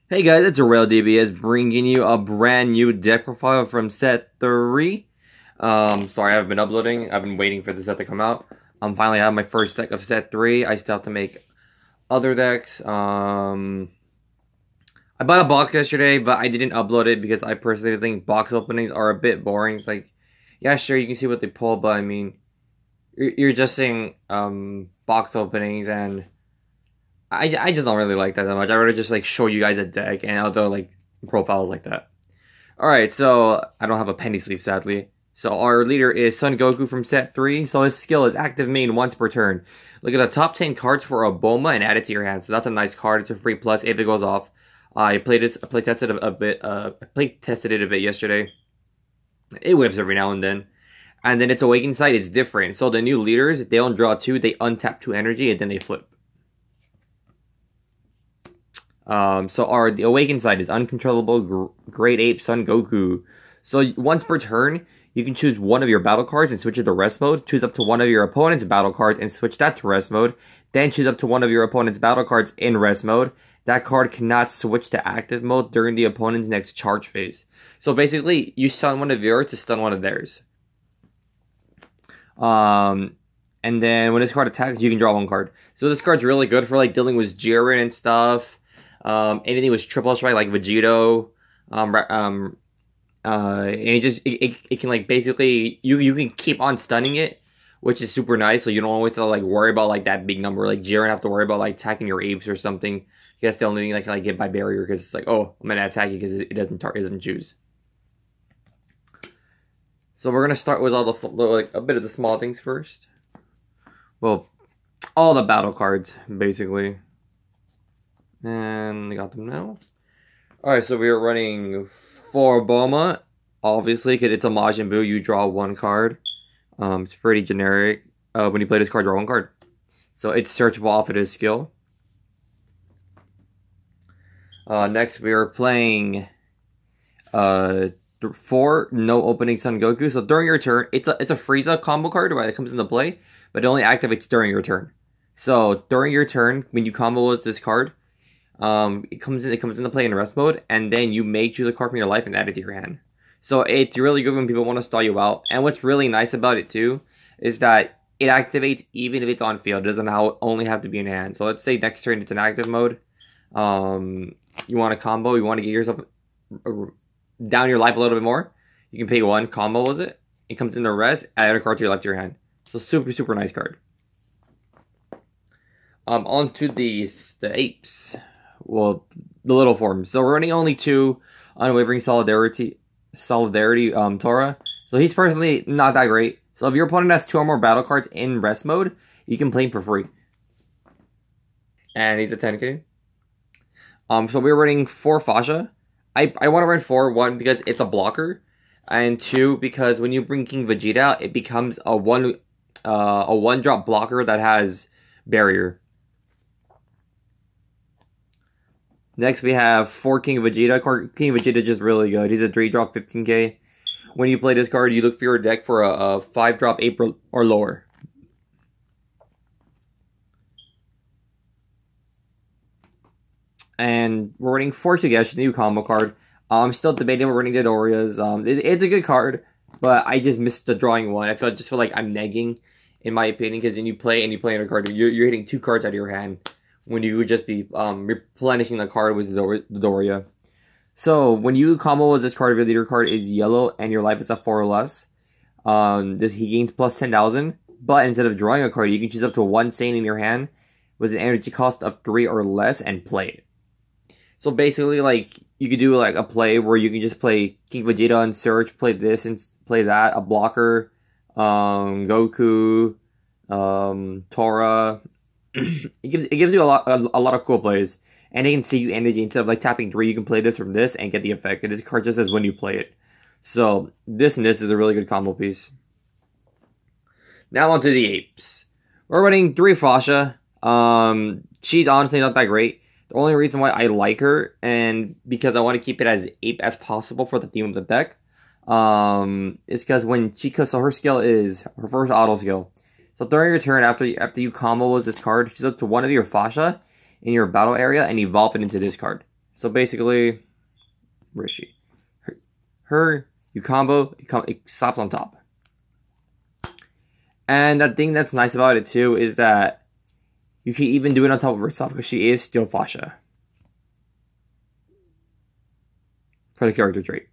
Hey guys, it's AraleDBS bringing you a brand new deck profile from set 3. Sorry, I haven't been uploading. I've been waiting for the set to come out. Finally I have my first deck of set 3. I still have to make other decks. I bought a box yesterday, but I didn't upload it because I personally think box openings are a bit boring. It's like, yeah, sure, you can see what they pull, but I mean, you're just seeing box openings, and I just don't really like that much. I'd rather just like show you guys a deck and other like profiles like that. Alright, so I don't have a penny sleeve sadly. So our leader is Son Goku from set 3. So his skill is active main once per turn. Look at the top 10 cards for a Boma and add it to your hand. So that's a nice card. It's a free plus if it goes off. I play tested it a bit yesterday. It whiffs every now and then. And then its Awakened Sight is different. So the new leaders, they don't draw 2, they untap 2 energy and then they flip. So the Awakened Sight is Uncontrollable Great Ape Son Goku. So once per turn, you can choose one of your battle cards and switch it to rest mode. Choose up to one of your opponent's battle cards and switch that to rest mode. Then choose up to one of your opponent's battle cards in rest mode. That card cannot switch to active mode during the opponent's next charge phase. So basically, you stun one of yours to stun one of theirs. And then when this card attacks, you can draw one card. So this card's really good for like dealing with Jiren and stuff. Anything with triple strike like Vegito, and it can like basically you can keep on stunning it, which is super nice. So you don't always have to like worry about like that big number. Like Jiren have to worry about like attacking your apes or something. You guys the only thing that can like get by barrier because it's like, oh, I'm gonna attack you because it doesn't choose. So we're gonna start with all the like a bit of the small things first. Well, all the battle cards basically. And I got them now. Alright, so we are running 4 Boma. Obviously, because it's a Majin Buu, you draw 1 card. It's pretty generic. When you play this card, draw 1 card. So it's searchable off of his skill. Next, we are playing 4 No Opening Son Goku. So during your turn, it's a Frieza combo card, right? It comes into play, but it only activates during your turn. So during your turn, when you combo this card, it comes into play in rest mode, and then you may choose a card from your life and add it to your hand. So it's really good when people want to stall you out. And what's really nice about it too is that it activates even if it's on field. It doesn't only have to be in hand. So let's say next turn it's in active mode. You want a combo, you want to get yourself down your life a little bit more. You can pay 1, combo was it. It comes into rest, add a card to your left to your hand. So super nice card. On to the apes. Well, the little forms. So we're running only 2 Unwavering Solidarity Tora. So he's personally not that great. So if your opponent has 2 or more battle cards in rest mode, you can play him for free. And he's a 10k. So we're running 4 Fasha. I want to run 4, 1 because it's a blocker, and 2 because when you bring King Vegeta, it becomes a one drop blocker that has barrier. Next, we have 4 King Vegeta. King Vegeta is just really good. He's a 3-drop 15k. When you play this card, you look for your deck for a 5-drop 8 or lower. And we're running 4 Togeshi, new combo card. I'm still debating we're running Dodoria's. It's a good card, but I just missed the drawing one. I just feel like I'm negging, in my opinion, because then you play another card. You're hitting 2 cards out of your hand, when you would just be replenishing the card with Dodoria. So when you combo as this card, if your leader card is yellow and your life is at 4 or less, he gains plus 10,000. But instead of drawing a card, you can choose up to 1 Saiyan in your hand with an energy cost of 3 or less and play it. So basically, like, you could do like a play where you can just play King Vegeta and search, play this and play that, a blocker, Goku, Tora. It gives you a lot of cool plays, and it can see you energy. Instead of like tapping 3, you can play this from this and get the effect. And this card just says when you play it. So this and this is a really good combo piece. Now onto the apes. We're running 3 Fasha. She's honestly not that great. The only reason why I like her, and because I want to keep it as ape as possible for the theme of the deck, is because when so her skill is her first auto skill. So during your turn, after you combo this card, choose up to one of your Fasha in your battle area and evolve it into this card. So basically, where is she? Her you combo, it slaps on top. And the thing that's nice about it too is that you can even do it on top of herself because she is still Fasha. For the character trait.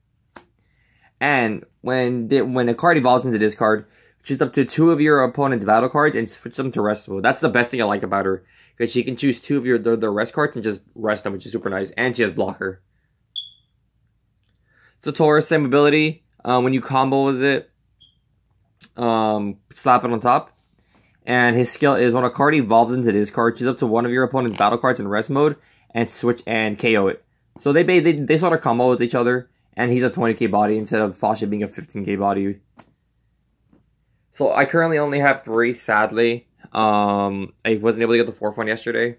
And when a card evolves into this card, choose up to 2 of your opponent's battle cards and switch them to rest mode. That's the best thing I like about her. Because she can choose 2 of the rest cards and just rest them, which is super nice. And she has blocker. So Taurus, same ability. When you combo with it, slap it on top. And his skill is when a card evolves into this card, choose up to 1 of your opponent's battle cards in rest mode and switch and KO it. So they sort of combo with each other, and he's a 20k body instead of Fasha being a 15k body. So I currently only have 3, sadly. I wasn't able to get the 4th one yesterday.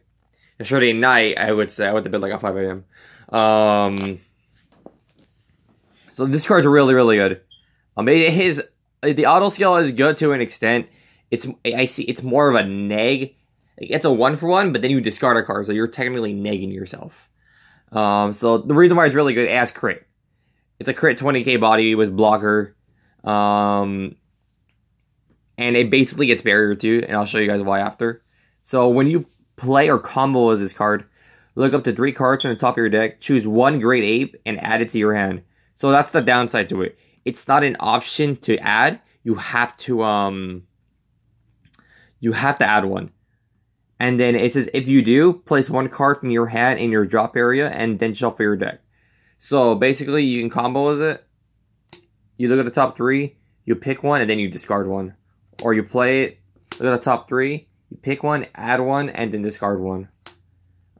Yesterday night, I would say. I went to bed like at 5 a.m. So this card's really, really good. The auto skill is good to an extent. It's more of a neg. It's a 1-for-1, but then you discard a card, so you're technically negging yourself. So the reason why it's really good as crit. It's a crit 20k body with blocker. And it basically gets barrier too, and I'll show you guys why after. So when you play or combo as this card, look up to 3 cards on the top of your deck, choose 1 Great Ape, and add it to your hand. So that's the downside to it. It's not an option to add. You have to add one. And then it says, if you do, place 1 card from your hand in your drop area and then shuffle your deck. So basically, you can combo as it. You look at the top 3, you pick 1, and then you discard 1. Or you play it, look at the top 3, you pick 1, add 1, and then discard 1.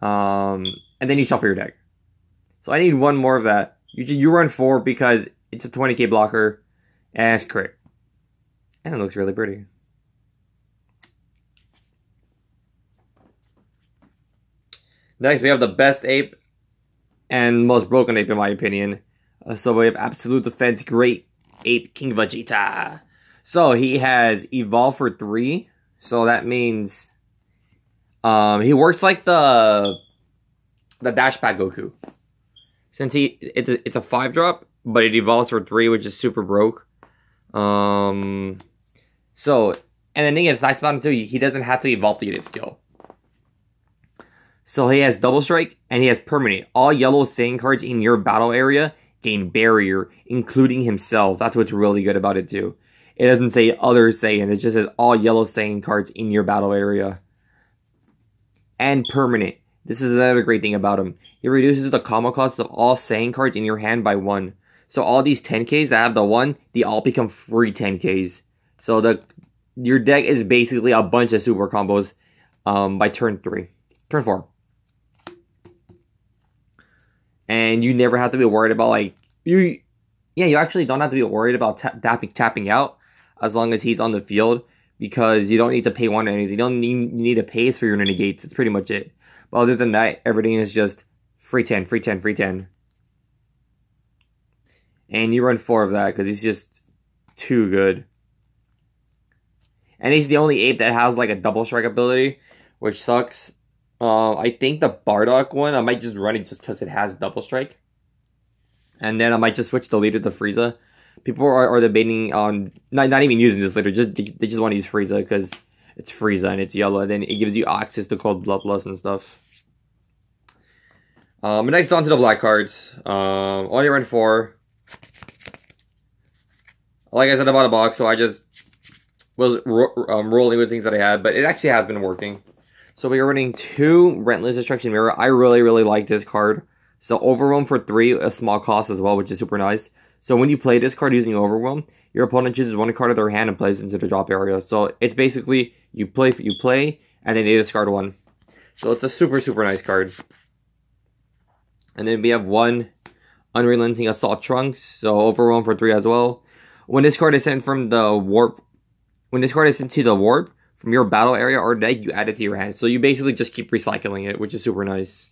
And then you shuffle your deck. So I need 1 more of that. You run 4 because it's a 20k blocker, and it's crit. And it looks really pretty. Next, we have the best ape and most broken ape, in my opinion. So we have Absolute Defense Great Ape King Vegeta. So he has Evolve for 3. So that means he works like the Dash Pack Goku. Since it's a 5-drop, but it evolves for 3, which is super broke. And the thing is nice about him too, he doesn't have to evolve to get his skill. So he has Double Strike, and he has Permanent. All yellow Saiyan cards in your battle area gain barrier, including himself. That's what's really good about it too. It doesn't say other Saiyan, it just says all yellow Saiyan cards in your battle area. And Permanent. This is another great thing about him. He reduces the combo cost of all Saiyan cards in your hand by 1. So all these 10Ks that have the 1, they all become free 10Ks. So your deck is basically a bunch of super combos by turn 3. Turn 4. And you never have to be worried about, like, you actually don't have to be worried about tapping out as long as he's on the field, because you don't need to pay 1 or anything. You don't need to pay for your negates. That's pretty much it. But other than that, everything is just free 10, free 10, free 10. And you run 4 of that because he's just too good. And he's the only ape that has, like, a double strike ability, which sucks. I think the Bardock one, I might just run it just because it has double strike. And then I might just switch the leader to Frieza. People are debating on not even using this leader. They just want to use Frieza because it's Frieza and it's yellow. And then it gives you access to Cold Bloodlust and stuff. Next on to the black cards. Only run 4. Like I said, I bought a box, so I just was rolling with things that I had. But it actually has been working. So we are running 2 Relentless Destruction Mirror. I really, really like this card. So Overwhelm for 3, a small cost as well, which is super nice. So when you play this card using Overwhelm, your opponent chooses 1 card of their hand and plays it into the drop area. So it's basically, you play, and then they discard 1. So it's a super, super nice card. And then we have 1 Unrelenting Assault Trunks. So Overwhelm for 3 as well. When this card is sent from the warp, from your battle area or deck, you add it to your hand. So you basically just keep recycling it, which is super nice.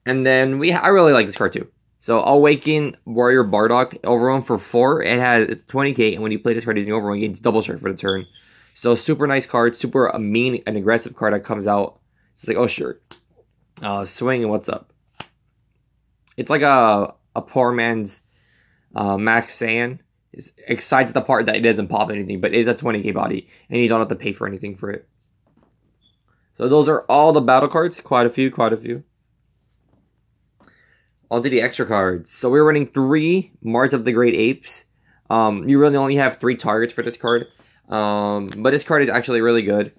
And then I really like this card too. So Awaken Warrior Bardock, Overwhelm for 4. It has 20k, and when you play this card using Overwhelm, it gains double strike for the turn. So super nice card, super mean and aggressive card that comes out. It's like, oh sure. Swing and What's Up. It's like a poor man's Max Saiyan. Excites the part that it doesn't pop anything, but it is a 20k body, and you don't have to pay for anything for it. So those are all the battle cards. Quite a few. On to the extra cards. So we're running 3 March of the Great Apes. You really only have 3 targets for this card. But this card is actually really good.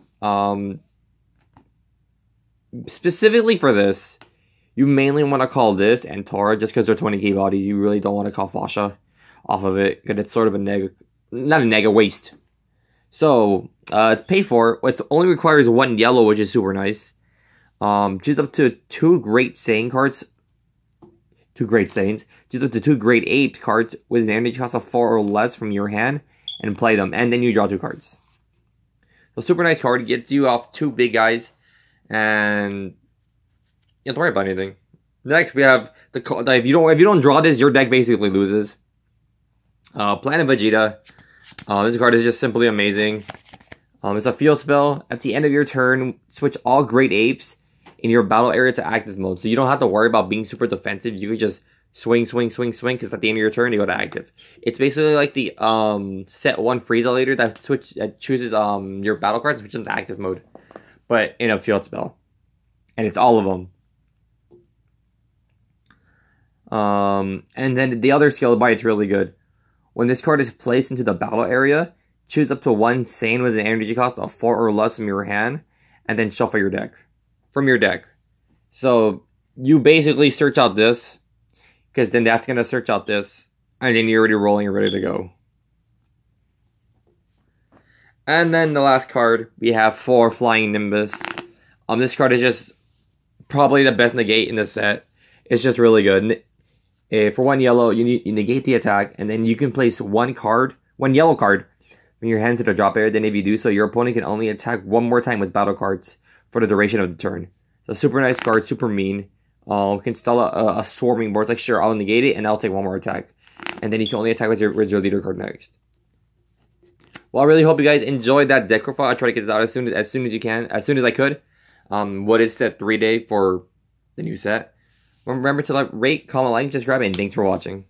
Specifically for this, you mainly want to call this and Tora just because they're 20k bodies. You really don't want to call Fasha off of it because it's sort of a waste. So, to pay for it only requires 1 yellow, which is super nice. Choose up to 2 Great Saiyan cards. 2 Great Saiyans. Choose up to 2 Great Ape cards with an energy cost of 4 or less from your hand and play them. And then you draw 2 cards. So, super nice card. Gets you off 2 big guys. And you don't have to worry about anything. Next, we have if you don't draw this, your deck basically loses. Planet Vegeta. This card is just simply amazing. It's a field spell. At the end of your turn, switch all Great Apes in your battle area to active mode. So you don't have to worry about being super defensive. You can just swing, because at the end of your turn, you go to active. It's basically like the set 1 Frieza later that chooses your battle cards, which is active mode, but in a field spell. And it's all of them. And then the other skill by it's really good. When this card is placed into the battle area, choose up to 1 Saiyan with an energy cost of 4 or less from your hand, and then shuffle your deck. From your deck. So, you basically search out this, because then that's going to search out this, and then you're already rolling and ready to go. And then the last card, we have 4 Flying Nimbus. This card is just probably the best negate in the set. It's just really good. For 1 yellow, you negate the attack, and then you can place 1 yellow card from your hand to the drop area. Then if you do so, your opponent can only attack 1 more time with battle cards for the duration of the turn. So super nice card, super mean. You can install a swarming board. It's like, sure, I'll negate it, and I'll take 1 more attack. And then you can only attack with your leader card next. Well, I really hope you guys enjoyed that deck profile. I try to get this out as soon as I could. What is the 3 day for the new set? Remember to rate, comment, like, subscribe, and thanks for watching.